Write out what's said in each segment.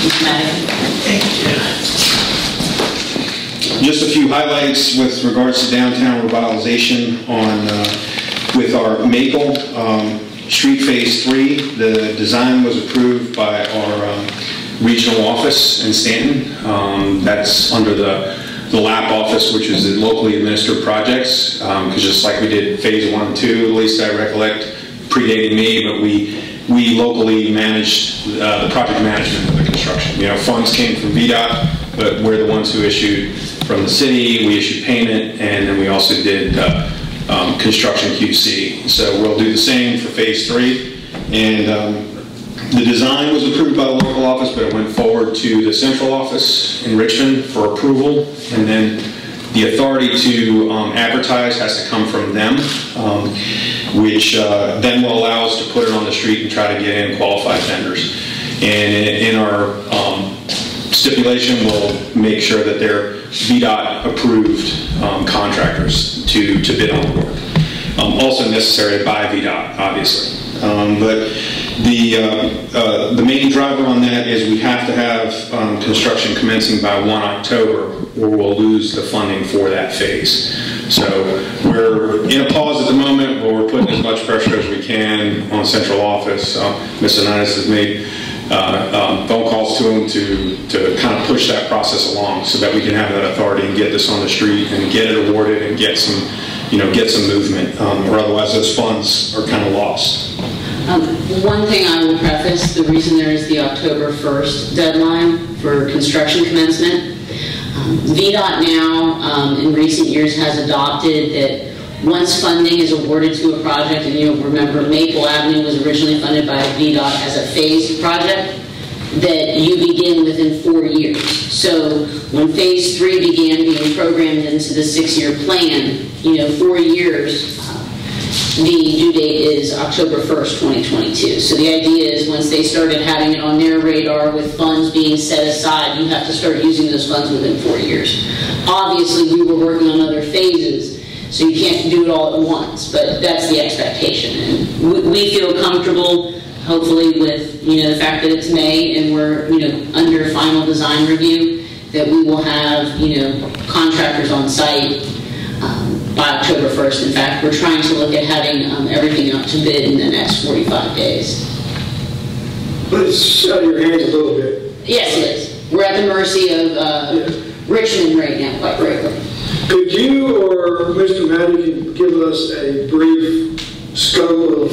Mr. Madigan. Thank you. Just a few highlights with regards to downtown revitalization with our Maple Street Phase 3. The design was approved by our regional office in Stanton. That's under the LAP office, which is the locally administered projects, because just like we did Phase 1 and 2, at least I recollect, predating me, but we locally managed the project management of the construction. You know, funds came from VDOT, but we're the ones who issued from the city. We issued payment, and then we also did construction QC. So we'll do the same for Phase 3. And the design was approved by the local office, but it went forward to the central office in Richmond for approval. And then the authority to advertise has to come from them, which then will allow us to put it on the street and try to get in qualified vendors. And in our stipulation, we'll make sure that they're VDOT approved contractors to bid on the work. Also necessary by VDOT, obviously. But the main driver on that is we have to have construction commencing by 1 October, or we'll lose the funding for that phase. So we're in a pause at the moment, but we're putting as much pressure as we can on central office. Ms. Onaitis has made phone calls to them to kind of push that process along so that we can have that authority and get this on the street and get it awarded and get some movement, or otherwise those funds are kind of lost. One thing I will preface, the reason there is the October 1st deadline for construction commencement, VDOT now in recent years has adopted that once funding is awarded to a project, and you'll remember Maple Avenue was originally funded by VDOT as a phased project, that you begin within 4 years. So when Phase 3 began being programmed into the 6-year plan, 4 years, the due date is October 1st, 2022. So the idea is once they started having it on their radar with funds being set aside, you have to start using those funds within 4 years. Obviously, we were working on other phases, so you can't do it all at once, but that's the expectation. And we feel comfortable, hopefully, with the fact that it's May and we're under final design review, that we will have contractors on site by October 1st. In fact, we're trying to look at having everything up to bid in the next 45 days. But it's out of your hands a little bit. Yes, it is. We're at the mercy of Richmond right now, quite frankly. Could you or Mr. Madigan give us a brief scope of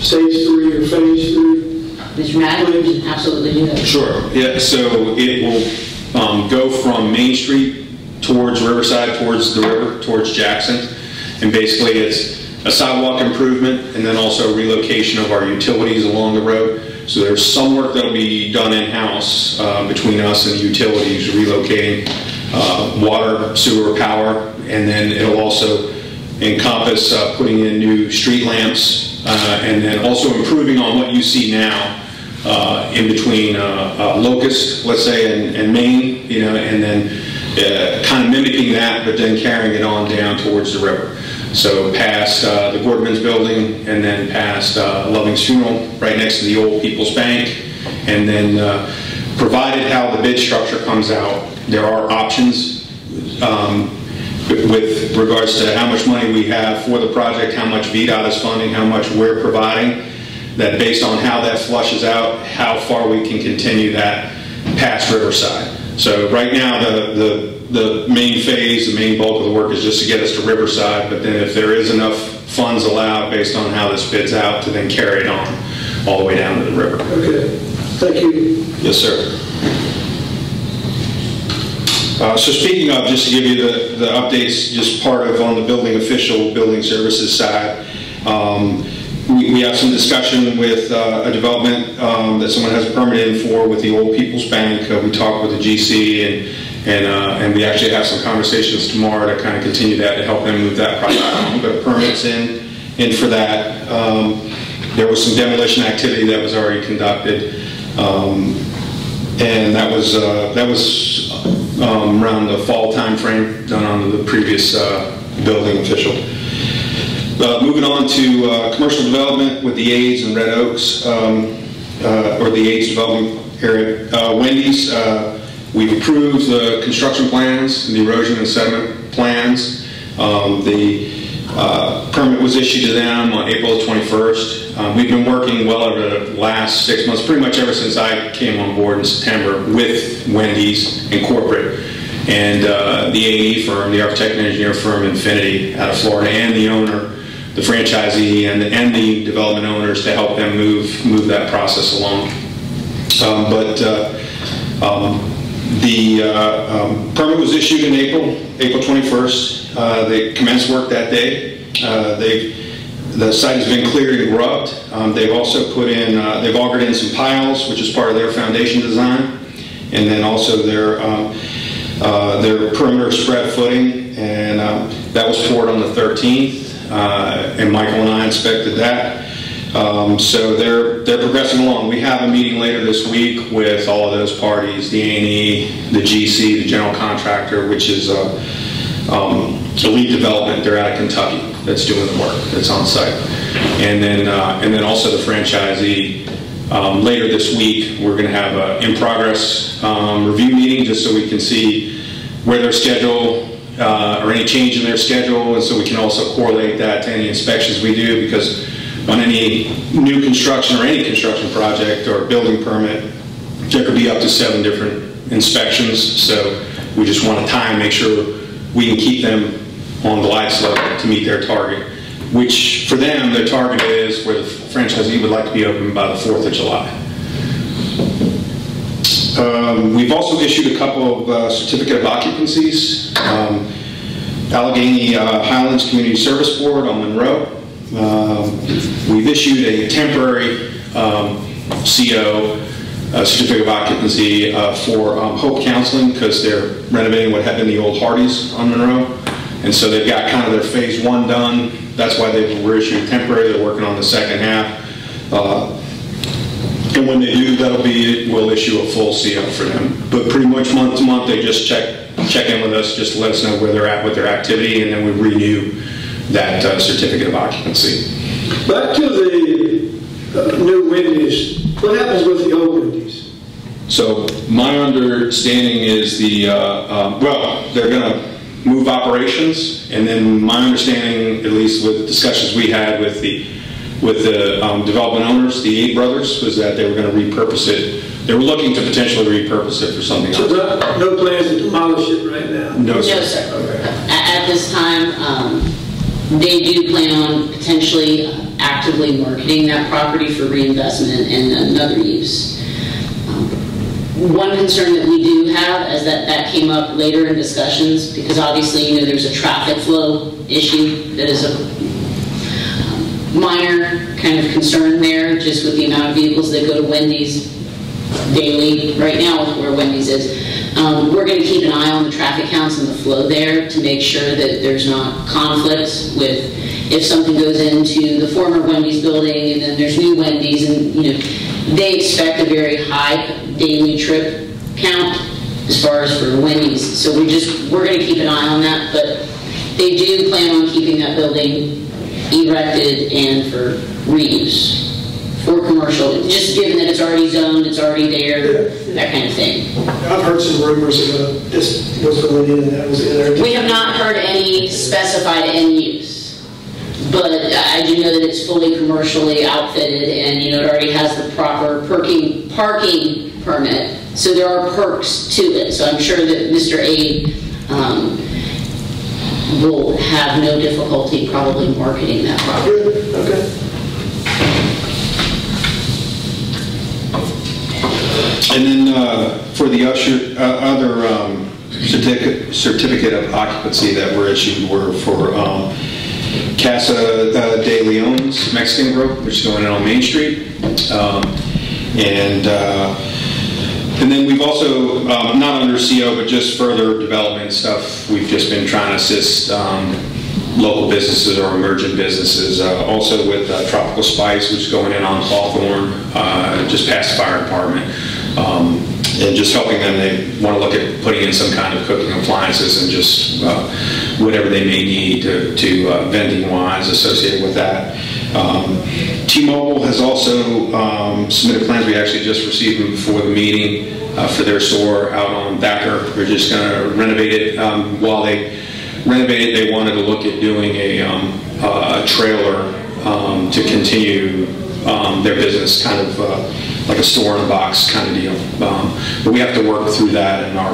Stage 3 or Phase 3? Mr. Madigan, absolutely do that. Sure. Yeah. So it will go from Main Street towards Riverside, towards the river, towards Jackson. And basically it's a sidewalk improvement and then also relocation of our utilities along the road. So there's some work that'll be done in-house between us and the utilities, relocating water, sewer, power, and then it'll also encompass putting in new street lamps and then also improving on what you see now in between Locust, let's say, and Main, and then kind of mimicking that, but then carrying it on down towards the river. So past the Gordman's building, and then past Loving's Funeral, right next to the old People's Bank. And then provided how the bid structure comes out, there are options with regards to how much money we have for the project, how much VDOT is funding, how much we're providing, that based on how that flushes out, how far we can continue that past Riverside. So right now, the main phase, the main bulk of the work is just to get us to Riverside, but then if there is enough funds allowed based on how this bids out, to then carry it on all the way down to the river. Okay, thank you. Yes, sir. So speaking of, just to give you the updates, just part of on the building official, building services side, we have some discussion with a development that someone has a permit in for with the old People's Bank. We talked with the GC and we actually have some conversations tomorrow to kind of continue that to help them move that project on. But permits in for that. There was some demolition activity that was already conducted, and that was around the fall time frame, done on the previous building official. Moving on to commercial development with the Aids and Red Oaks, or the Aids development here at Wendys. We've approved the construction plans, the erosion and sediment plans. The permit was issued to them on April 21st. We've been working well over the last 6 months, pretty much ever since I came on board in September, with Wendys and corporate and the A&E firm, the architect and engineer firm Infinity out of Florida, and the owner, the franchisee, and the development owners to help them move that process along. The permit was issued in April 21st. They commenced work that day. The site has been cleared and grubbed. They've also put in, they've augured in some piles, which is part of their foundation design, and then also their perimeter spread footing, and that was poured on the 13th, and Michael and I inspected that. So they're progressing along. We have a meeting later this week with all of those parties, the A&E, the GC, the general contractor, which is Elite Development. They're out of Kentucky that's doing the work that's on site. And then also the franchisee. Later this week, we're going to have an in-progress review meeting just so we can see where their schedule or any change in their schedule, and so we can also correlate that to any inspections we do, because on any new construction or any construction project or building permit, there could be up to 7 different inspections. So we just want to make sure we can keep them on glide slope to meet their target, which for them, their target is where the franchisee would like to be open by the 4th of July. We've also issued a couple of certificate of occupancies. Allegheny Highlands Community Service Board on Monroe. We've issued a temporary CO, certificate of occupancy for Hope Counseling, because they're renovating what had been the old Hardee's on Monroe. And so they've got kind of their phase 1 done. That's why they were issued temporary. They're working on the second half. And when they do, we'll issue a full CO for them. But pretty much month to month, they just check in with us, just to let us know where they're at with their activity, and then we renew that certificate of occupancy. Back to the new Wendys, what happens with the old Wendys? So my understanding is they're going to move operations, and then my understanding, at least with discussions we had with the development owners, the 8 brothers, was that they were going to repurpose it. They were looking to potentially repurpose it for something else. So no plans to demolish it right now? No, sir. No, sir. At this time, they do plan on potentially actively marketing that property for reinvestment and another use. One concern that we do have is that came up later in discussions, because obviously, there's a traffic flow issue that is a minor kind of concern there, just with the amount of vehicles that go to Wendys daily right now with where Wendys is. We're going to keep an eye on the traffic counts and the flow there to make sure that there's not conflicts with if something goes into the former Wendys building and then there's new Wendys, and they expect a very high daily trip count as far as for Wendys. So we're going to keep an eye on that, but they do plan on keeping that building erected and for reuse, for commercial, just given that it's already zoned, it's already there, that kind of thing. I've heard some rumors about this was going in and that was in there. We have not heard any specified end use, but I do know that it's fully commercially outfitted, and it already has the proper parking permit, so there are perks to it. So I'm sure that Mr. A will have no difficulty probably marketing that property. Okay. And then for the other certificate of occupancy that were issued were for Casa de Leon's Mexican Group, which is going in on Main Street. And then we've also, not under CO, but just further development stuff, we've just been trying to assist local businesses or emerging businesses. Also with Tropical Spice, which is going in on Hawthorne, just past the fire department. And just helping them. They want to look at putting in some kind of cooking appliances and just whatever they may need to vending wise associated with that. T-Mobile has also submitted plans. We actually just received them before the meeting for their store out on Thacker. They're just going to renovate it. While they renovate it, they wanted to look at doing a trailer to continue their business, kind of like a store-in-a-box kind of deal. But we have to work through that in our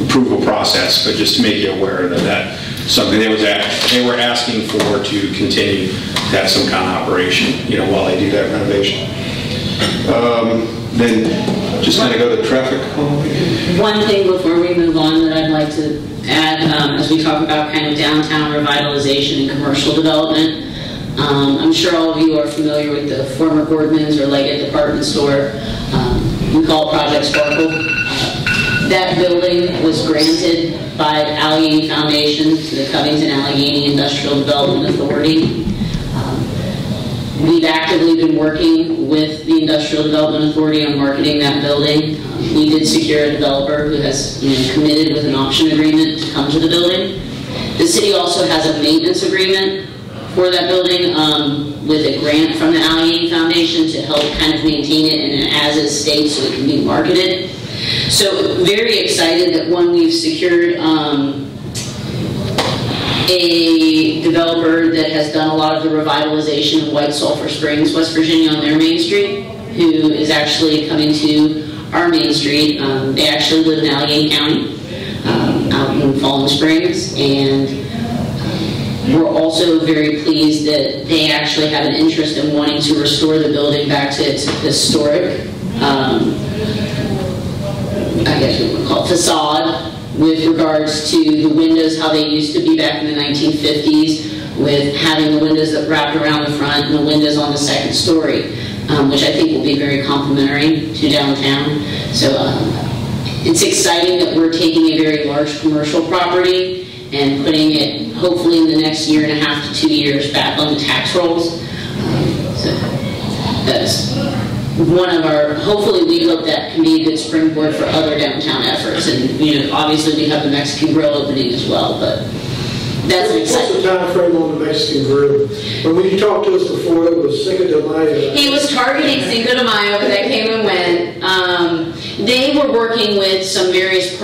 approval process, but just to make you aware that that's something they were asking for, to continue to have some kind of operation, while they do that renovation. Then just kind of go to traffic. One thing before we move on that I'd like to add, as we talk about kind of downtown revitalization and commercial development, I'm sure all of you are familiar with the former Gordman's or Leggett department store. We call it Project Sparkle. That building was granted by the Allegheny Foundation to the Covington Allegheny Industrial Development Authority. We've actively been working with the Industrial Development Authority on marketing that building. We did secure a developer who has committed with an option agreement to come to the building. The city also has a maintenance agreement for that building with a grant from the Allegheny Foundation to help kind of maintain it in an as-is state so it can be marketed. So very excited that we've secured a developer that has done a lot of the revitalization of White Sulphur Springs, West Virginia on their Main Street, who is actually coming to our Main Street. They actually live in Allegheny County, out in Fallen Springs, and we're also very pleased that they actually have an interest in wanting to restore the building back to its historic, I guess we would call it facade, with regards to the windows, how they used to be back in the 1950s, with having the windows that wrapped around the front and the windows on the second story, which I think will be very complimentary to downtown. So it's exciting that we're taking a very large commercial property and putting it, hopefully in the next 1.5 to 2 years, back on the tax rolls. So that's one of our, hopefully we hope that can be a good springboard for other downtown efforts. And obviously we have the Mexican Grill opening as well, but that's an exciting. What's the time frame on the Mexican Grill? When you talked to us before, it was Cinco de Mayo. He was targeting Cinco de Mayo, but that came and went. They were working with some various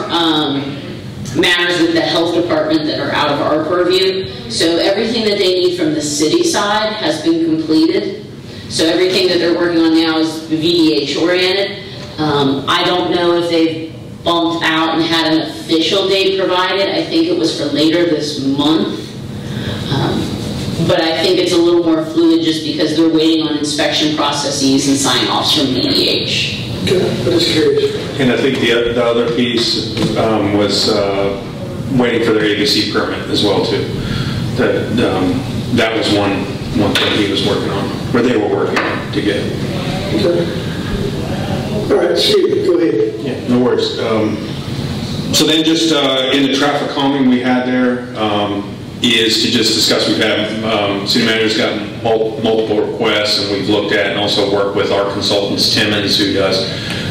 matters with the health department that are out of our purview. So everything that they need from the city side has been completed. So everything that they're working on now is VDH oriented. I don't know if they've bumped out and had an official date provided. I think it was for later this month. But I think it's a little more fluid just because they're waiting on inspection processes and sign-offs from VDH. Okay, I'm just curious. And I think the other piece was waiting for their ABC permit as well too. That was one thing he was working on, or they were working on to get. Okay. All right, Steve, go ahead. Yeah, no worries. So then just in the traffic calming we had there is to just discuss, we've had, city manager's gotten multiple requests, and we've looked at and also worked with our consultants, Timmons, who does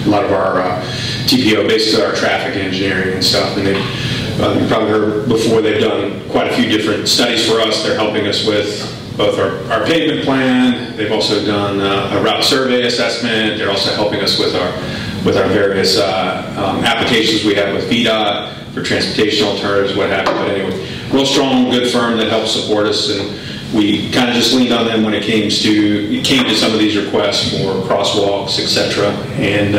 a lot of our TPO, basically our traffic engineering and stuff. And you've probably heard before, they've done quite a few different studies for us. They're helping us with both our pavement plan. They've also done a route survey assessment. They're also helping us with our various applications we have with VDOT for transportation alternatives, what have you. But anyway, real strong, good firm that helps support us, and we kind of just leaned on them when it came to some of these requests for crosswalks, etc. And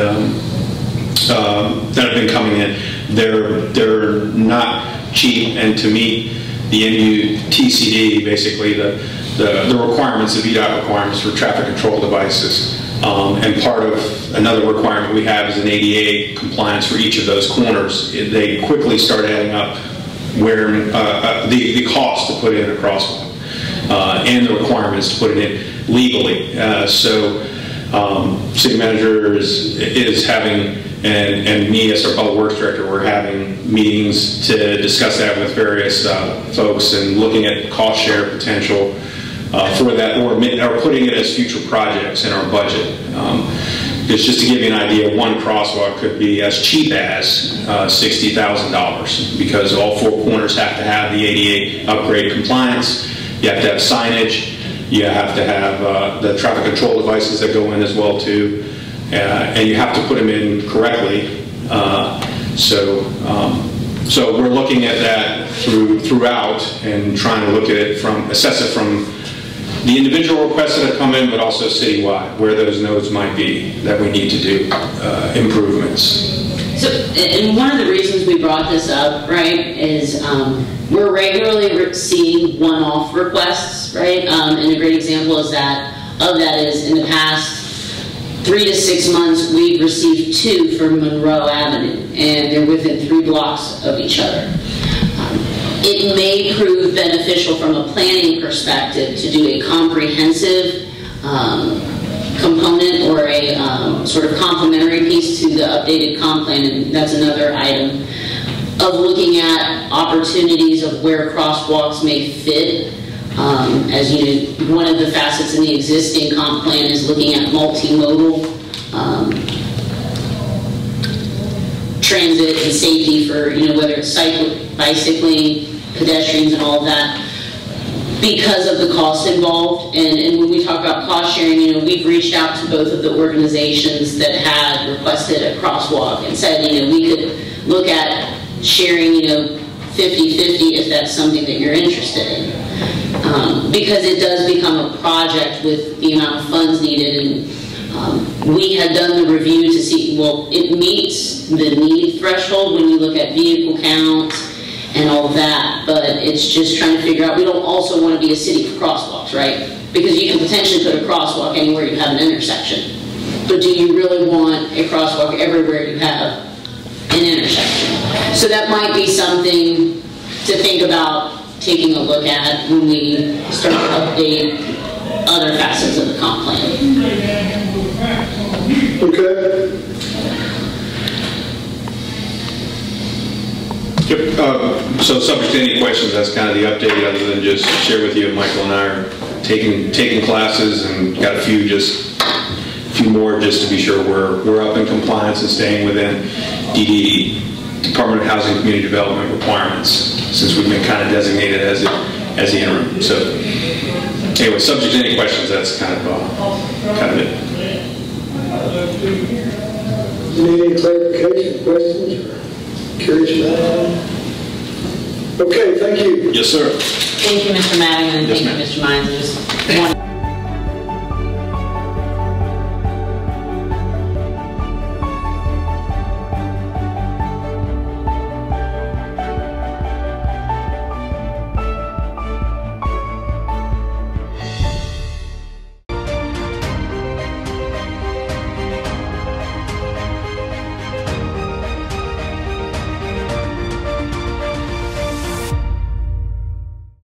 that have been coming in. They're not cheap, and to meet the NUTCD, basically the requirements, the VDOT requirements for traffic control devices. And part of another requirement we have is an ADA compliance for each of those corners. They quickly start adding up where the cost to put in a crosswalk and the requirements to put it in legally. So city manager is having, and me as our public works director, we're having meetings to discuss that with various folks and looking at cost share potential for that, or putting it as future projects in our budget. Just to give you an idea, one crosswalk could be as cheap as $60,000 because all four corners have to have the ADA upgrade compliance. You have to have signage. You have to have the traffic control devices that go in as well too, and you have to put them in correctly. So we're looking at that throughout and trying to look at it assess it from the individual requests that have come in, but also citywide, where those nodes might be that we need to do improvements. So, and one of the reasons we brought this up, right, is we're regularly seeing one-off requests, right? And a great example is that is in the past 3 to 6 months, we've received 2 from Monroe Avenue, and they're within 3 blocks of each other. It may prove beneficial from a planning perspective to do a comprehensive component or a sort of complementary piece to the updated comp plan, and that's another item of looking at opportunities of where crosswalks may fit. As you know, one of the facets in the existing comp plan is looking at multimodal transit and safety for, whether it's bicycling, pedestrians, and all of that, because of the cost involved. And when we talk about cost sharing, we've reached out to both of the organizations that had requested a crosswalk and said, we could look at sharing, 50-50 if that's something that you're interested in. Because it does become a project with the amount of funds needed, and we had done the review to see, well, it meets the need threshold when you look at vehicle counts and all of that, but it's just trying to figure out, we don't also want to be a city of crosswalks, right? Because you can potentially put a crosswalk anywhere you have an intersection, but do you really want a crosswalk everywhere you have an intersection? So that might be something to think about taking a look at when we start to update other facets of the comp plan. Okay. Yep. So subject to any questions, that's kind of the update, other than just share with you, Michael and I are taking classes and got a few more just to be sure we're up in compliance and staying within Department of Housing and Community Development requirements, since we've been kind of designated as the interim. So anyway, subject to any questions, that's kind of it. Any clarification, questions? Curious about it? Okay, thank you. Yes, sir. Thank you, Mr. Madigan, and yes, thank you, Mr. Mines.